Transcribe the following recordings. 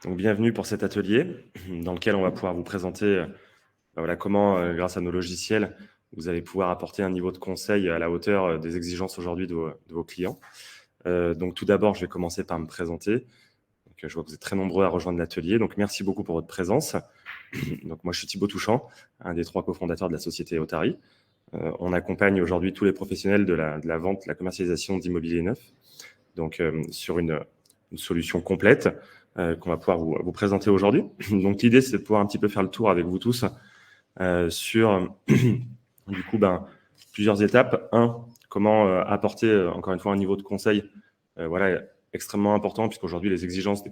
Donc, bienvenue pour cet atelier dans lequel on va pouvoir vous présenter comment, grâce à nos logiciels, vous allez pouvoir apporter un niveau de conseil à la hauteur des exigences aujourd'hui de vos clients. Donc, tout d'abord, je vais commencer par me présenter. Donc, je vois que vous êtes très nombreux à rejoindre l'atelier. Donc, merci beaucoup pour votre présence. Donc, moi, je suis Thibaut Touchant, un des 3 cofondateurs de la société Otari. On accompagne aujourd'hui tous les professionnels de la vente, de la commercialisation d'immobilier neuf. Donc, sur une solution complète qu'on va pouvoir vous présenter aujourd'hui. Donc, l'idée, c'est de pouvoir un petit peu faire le tour avec vous tous sur, du coup, plusieurs étapes. Comment apporter, encore une fois, un niveau de conseil extrêmement important, puisqu'aujourd'hui, les exigences des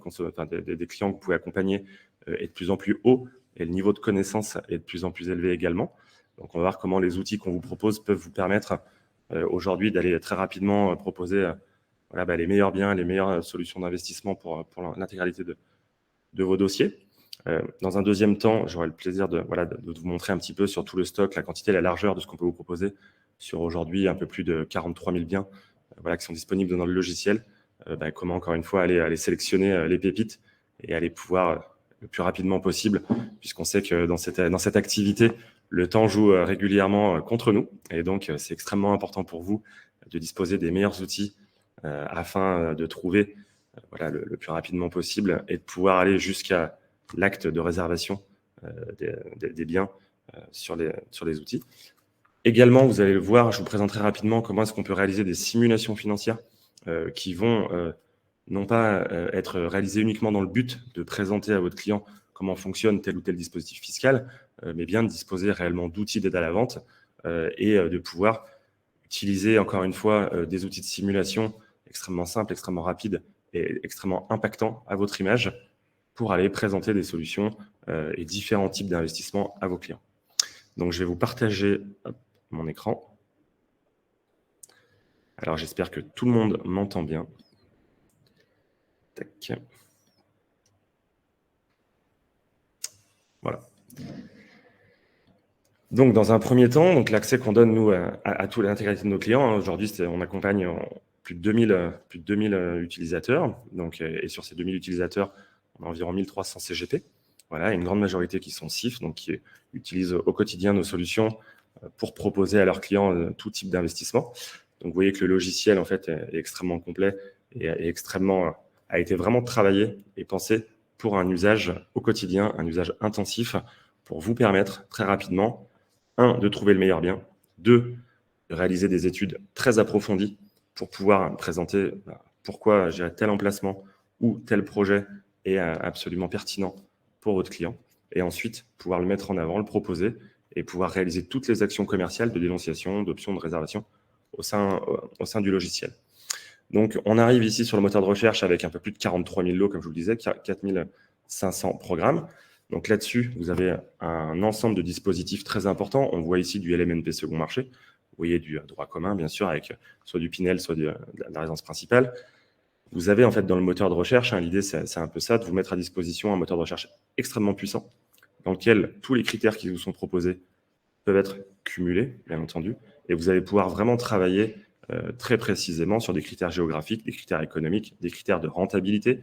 clients que vous pouvez accompagner est de plus en plus haut et le niveau de connaissance est de plus en plus élevé également. Donc, on va voir comment les outils qu'on vous propose peuvent vous permettre aujourd'hui d'aller très rapidement proposer les meilleurs biens, les meilleures solutions d'investissement pour l'intégralité de vos dossiers. Dans un deuxième temps, j'aurai le plaisir de vous montrer un petit peu sur tout le stock, la quantité et la largeur de ce qu'on peut vous proposer sur aujourd'hui un peu plus de 43 000 biens qui sont disponibles dans le logiciel. Comment, encore une fois, aller sélectionner les pépites et aller pouvoir le plus rapidement possible, puisqu'on sait que dans cette activité, le temps joue régulièrement contre nous. Et donc, c'est extrêmement important pour vous de disposer des meilleurs outils afin de trouver le plus rapidement possible et de pouvoir aller jusqu'à l'acte de réservation des biens sur les outils. Également, vous allez le voir, je vous présenterai rapidement comment est-ce qu'on peut réaliser des simulations financières qui vont non pas être réalisées uniquement dans le but de présenter à votre client comment fonctionne tel ou tel dispositif fiscal, mais bien de disposer réellement d'outils d'aide à la vente et de pouvoir utiliser, encore une fois, des outils de simulation extrêmement simples, extrêmement rapides et extrêmement impactants à votre image pour aller présenter des solutions et différents types d'investissements à vos clients. Donc, je vais vous partager mon écran. Alors, j'espère que tout le monde m'entend bien. Tac. Voilà. Donc, dans un premier temps, l'accès qu'on donne, nous, à toute l'intégralité de nos clients, aujourd'hui, on accompagne plus de 2000 utilisateurs. Donc, et sur ces 2000 utilisateurs, on a environ 1300 CGP. Voilà, une grande majorité qui sont CIF, donc qui utilisent au quotidien nos solutions pour proposer à leurs clients tout type d'investissement. Donc, vous voyez que le logiciel, en fait, est extrêmement complet et a été vraiment travaillé et pensé pour un usage au quotidien, un usage intensif pour vous permettre très rapidement, 1, de trouver le meilleur bien, 2, de réaliser des études très approfondies pour pouvoir présenter pourquoi j'ai tel emplacement ou tel projet est absolument pertinent pour votre client. Et ensuite, pouvoir le mettre en avant, le proposer et pouvoir réaliser toutes les actions commerciales de dénonciation, d'options, de réservation au sein du logiciel. Donc, on arrive ici sur le moteur de recherche avec un peu plus de 43 000 lots, comme je vous le disais, 4 500 programmes. Donc là-dessus, vous avez un ensemble de dispositifs très importants. On voit ici du LMNP second marché. Vous voyez du droit commun, bien sûr, avec soit du Pinel, soit de la résidence principale. Vous avez en fait dans le moteur de recherche, l'idée c'est un peu ça, de vous mettre à disposition un moteur de recherche extrêmement puissant, dans lequel tous les critères qui vous sont proposés peuvent être cumulés, bien entendu, et vous allez pouvoir vraiment travailler très précisément sur des critères géographiques, des critères économiques, des critères de rentabilité.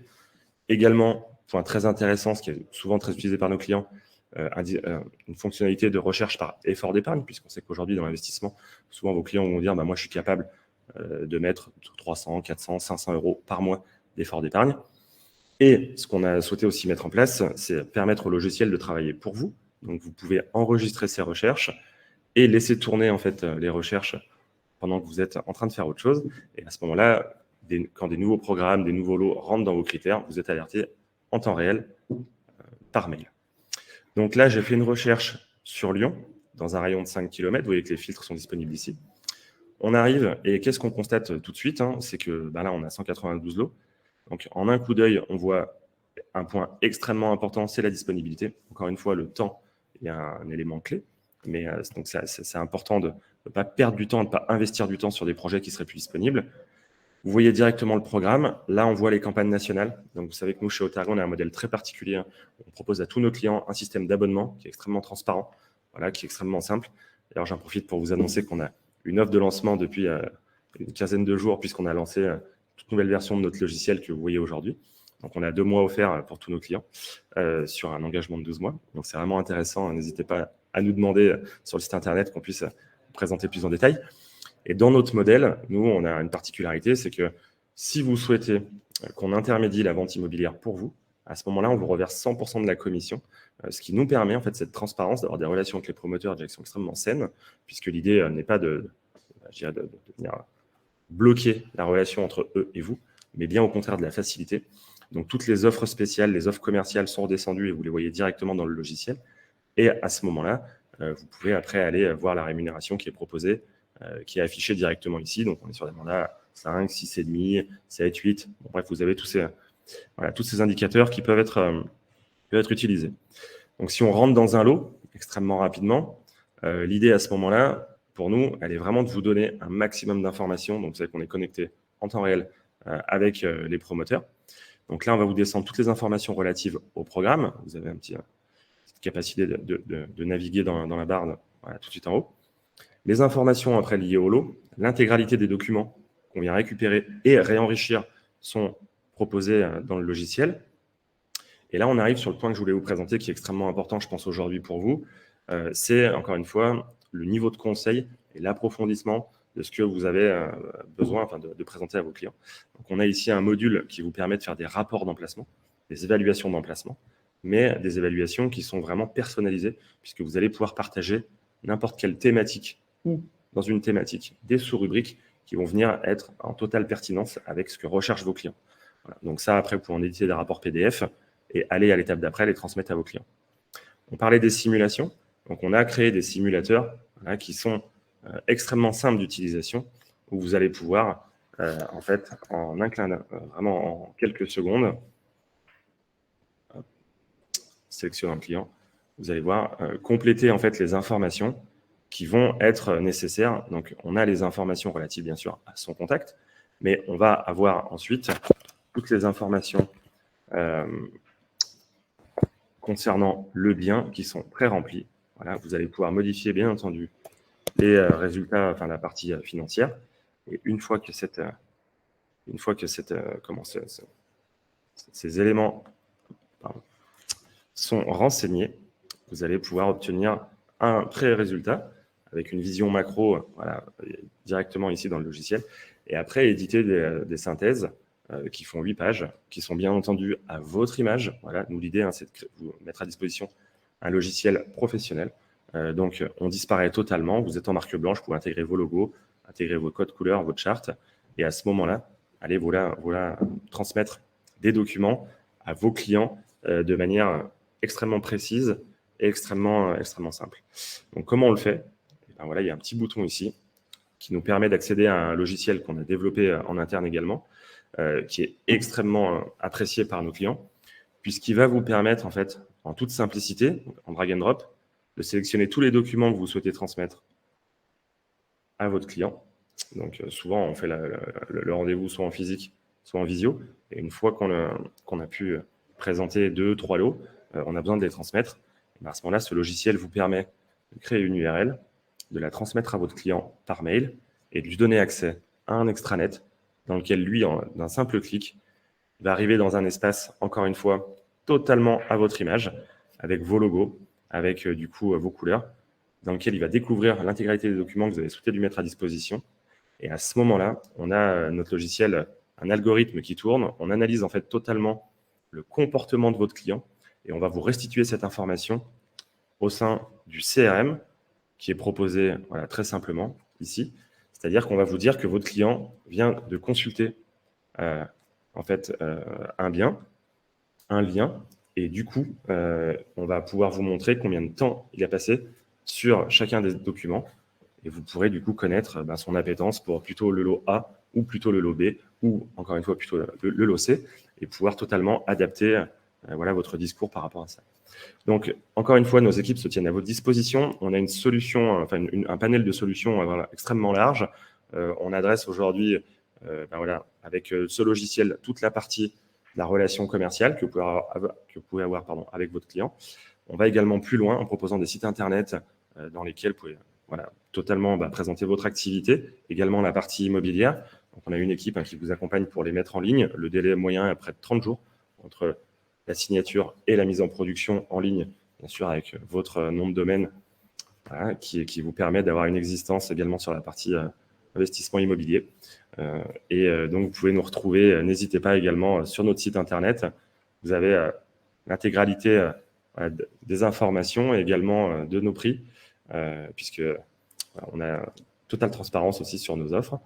Également, point très intéressant, ce qui est souvent très utilisé par nos clients, une fonctionnalité de recherche par effort d'épargne, puisqu'on sait qu'aujourd'hui, dans l'investissement, souvent vos clients vont dire moi, je suis capable de mettre 300, 400, 500 euros par mois d'effort d'épargne. Et ce qu'on a souhaité aussi mettre en place, c'est permettre au logiciel de travailler pour vous. Donc, vous pouvez enregistrer ces recherches et laisser tourner en fait les recherches pendant que vous êtes en train de faire autre chose. Et à ce moment-là, quand des nouveaux programmes, des nouveaux lots rentrent dans vos critères, vous êtes alerté en temps réel par mail. Donc là, j'ai fait une recherche sur Lyon, dans un rayon de 5 km. Vous voyez que les filtres sont disponibles ici. On arrive, et qu'est-ce qu'on constate tout de suite, c'est que là, on a 192 lots. Donc, en un coup d'œil, on voit un point extrêmement important, c'est la disponibilité. Encore une fois, le temps est un élément clé. Mais donc, c'est important de ne pas perdre du temps, de ne pas investir du temps sur des projets qui seraient plus disponibles. Vous voyez directement le programme. Là, on voit les campagnes nationales. Donc, vous savez que nous, chez Otari, on a un modèle très particulier. On propose à tous nos clients un système d'abonnement qui est extrêmement transparent, qui est extrêmement simple. D'ailleurs, j'en profite pour vous annoncer qu'on a une offre de lancement depuis une quinzaine de jours, puisqu'on a lancé toute nouvelle version de notre logiciel que vous voyez aujourd'hui. Donc, on a 2 mois offerts pour tous nos clients sur un engagement de 12 mois. Donc, c'est vraiment intéressant. N'hésitez pas à nous demander sur le site internet qu'on puisse vous présenter plus en détail. Et dans notre modèle, nous, on a une particularité, c'est que si vous souhaitez qu'on intermédie la vente immobilière pour vous, à ce moment-là, on vous reverse 100% de la commission, ce qui nous permet, en fait, cette transparence, d'avoir des relations avec les promoteurs qui sont extrêmement saines, puisque l'idée n'est pas de venir bloquer la relation entre eux et vous, mais bien au contraire de la faciliter. Donc, toutes les offres spéciales, les offres commerciales sont redescendues et vous les voyez directement dans le logiciel. Et à ce moment-là, vous pouvez après aller voir la rémunération qui est proposée, qui est affichée directement ici. Donc, on est sur des mandats 5, 6,5, 7, 8. Bon, bref, vous avez tous ces indicateurs qui peuvent être utilisés. Donc, si on rentre dans un lot extrêmement rapidement, l'idée à ce moment-là, pour nous, elle est vraiment de vous donner un maximum d'informations. Donc, vous savez qu'on est connecté en temps réel avec les promoteurs. Donc là, on va vous descendre toutes les informations relatives au programme. Vous avez une petite capacité de naviguer dans la barre tout de suite en haut. Les informations après liées au lot, l'intégralité des documents qu'on vient récupérer et réenrichir sont proposés dans le logiciel. Et là, on arrive sur le point que je voulais vous présenter, qui est extrêmement important, je pense, aujourd'hui pour vous. C'est, encore une fois, le niveau de conseil et l'approfondissement de ce que vous avez besoin de présenter à vos clients. Donc, on a ici un module qui vous permet de faire des rapports d'emplacement, des évaluations d'emplacement, mais des évaluations qui sont vraiment personnalisées, puisque vous allez pouvoir partager n'importe quelle thématique ou dans une thématique des sous-rubriques qui vont venir être en totale pertinence avec ce que recherchent vos clients. Voilà. Donc ça, après, vous pouvez en éditer des rapports PDF et aller à l'étape d'après, les transmettre à vos clients. On parlait des simulations. Donc, on a créé des simulateurs qui sont extrêmement simples d'utilisation, où vous allez pouvoir, en fait, vraiment en quelques secondes, sélectionner un client, vous allez voir, compléter en fait les informations qui vont être nécessaires. Donc, on a les informations relatives, bien sûr, à son contact, mais on va avoir ensuite toutes les informations concernant le bien qui sont pré-remplies. Voilà, vous allez pouvoir modifier, bien entendu, les résultats, enfin la partie financière. Et une fois que ces éléments sont renseignés, vous allez pouvoir obtenir un pré-résultat avec une vision macro directement ici dans le logiciel. Et après, éditer des synthèses qui font 8 pages, qui sont bien entendu à votre image. Voilà, nous, l'idée, c'est de vous mettre à disposition un logiciel professionnel. Donc, on disparaît totalement. Vous êtes en marque blanche, vous pouvez intégrer vos logos, intégrer vos codes couleurs, votre charte. Et à ce moment-là, allez voilà, transmettre des documents à vos clients de manière extrêmement précise et extrêmement simple. Donc, comment on le fait ? Et ben voilà, il y a un petit bouton ici qui nous permet d'accéder à un logiciel qu'on a développé en interne également, qui est extrêmement apprécié par nos clients, puisqu'il va vous permettre, en fait, en toute simplicité, en drag and drop, de sélectionner tous les documents que vous souhaitez transmettre à votre client. Donc, souvent, on fait le rendez-vous soit en physique, soit en visio. Et une fois qu'on a pu présenter 2, 3 lots, on a besoin de les transmettre. Et à ce moment-là, ce logiciel vous permet de créer une URL, de la transmettre à votre client par mail et de lui donner accès à un extranet dans lequel lui, d'un simple clic, va arriver dans un espace, encore une fois, totalement à votre image, avec vos logos, avec du coup vos couleurs, dans lequel il va découvrir l'intégralité des documents que vous avez souhaité lui mettre à disposition. Et à ce moment-là, on a notre logiciel, un algorithme qui tourne, on analyse en fait totalement le comportement de votre client et on va vous restituer cette information au sein du CRM qui est proposé très simplement ici. C'est-à-dire qu'on va vous dire que votre client vient de consulter un bien, un lien, et du coup, on va pouvoir vous montrer combien de temps il a passé sur chacun des documents, et vous pourrez du coup connaître son appétence pour plutôt le lot A ou plutôt le lot B, ou encore une fois plutôt le lot C, et pouvoir totalement adapter votre discours par rapport à ça. Donc, encore une fois, nos équipes se tiennent à votre disposition. On a une solution, un panel de solutions extrêmement large. On adresse aujourd'hui, avec ce logiciel, toute la partie de la relation commerciale que vous pouvez avoir avec votre client. On va également plus loin en proposant des sites internet dans lesquels vous pouvez totalement présenter votre activité, également la partie immobilière. Donc, on a une équipe qui vous accompagne pour les mettre en ligne. Le délai moyen est près de 30 jours entre la signature et la mise en production en ligne, bien sûr avec votre nom de domaine, voilà, qui vous permet d'avoir une existence également sur la partie investissement immobilier. Donc, vous pouvez nous retrouver, n'hésitez pas également sur notre site internet. Vous avez l'intégralité des informations et également de nos prix, puisque on a totale transparence aussi sur nos offres.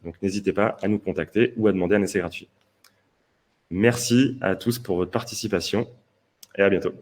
Donc, n'hésitez pas à nous contacter ou à demander un essai gratuit. Merci à tous pour votre participation et à bientôt.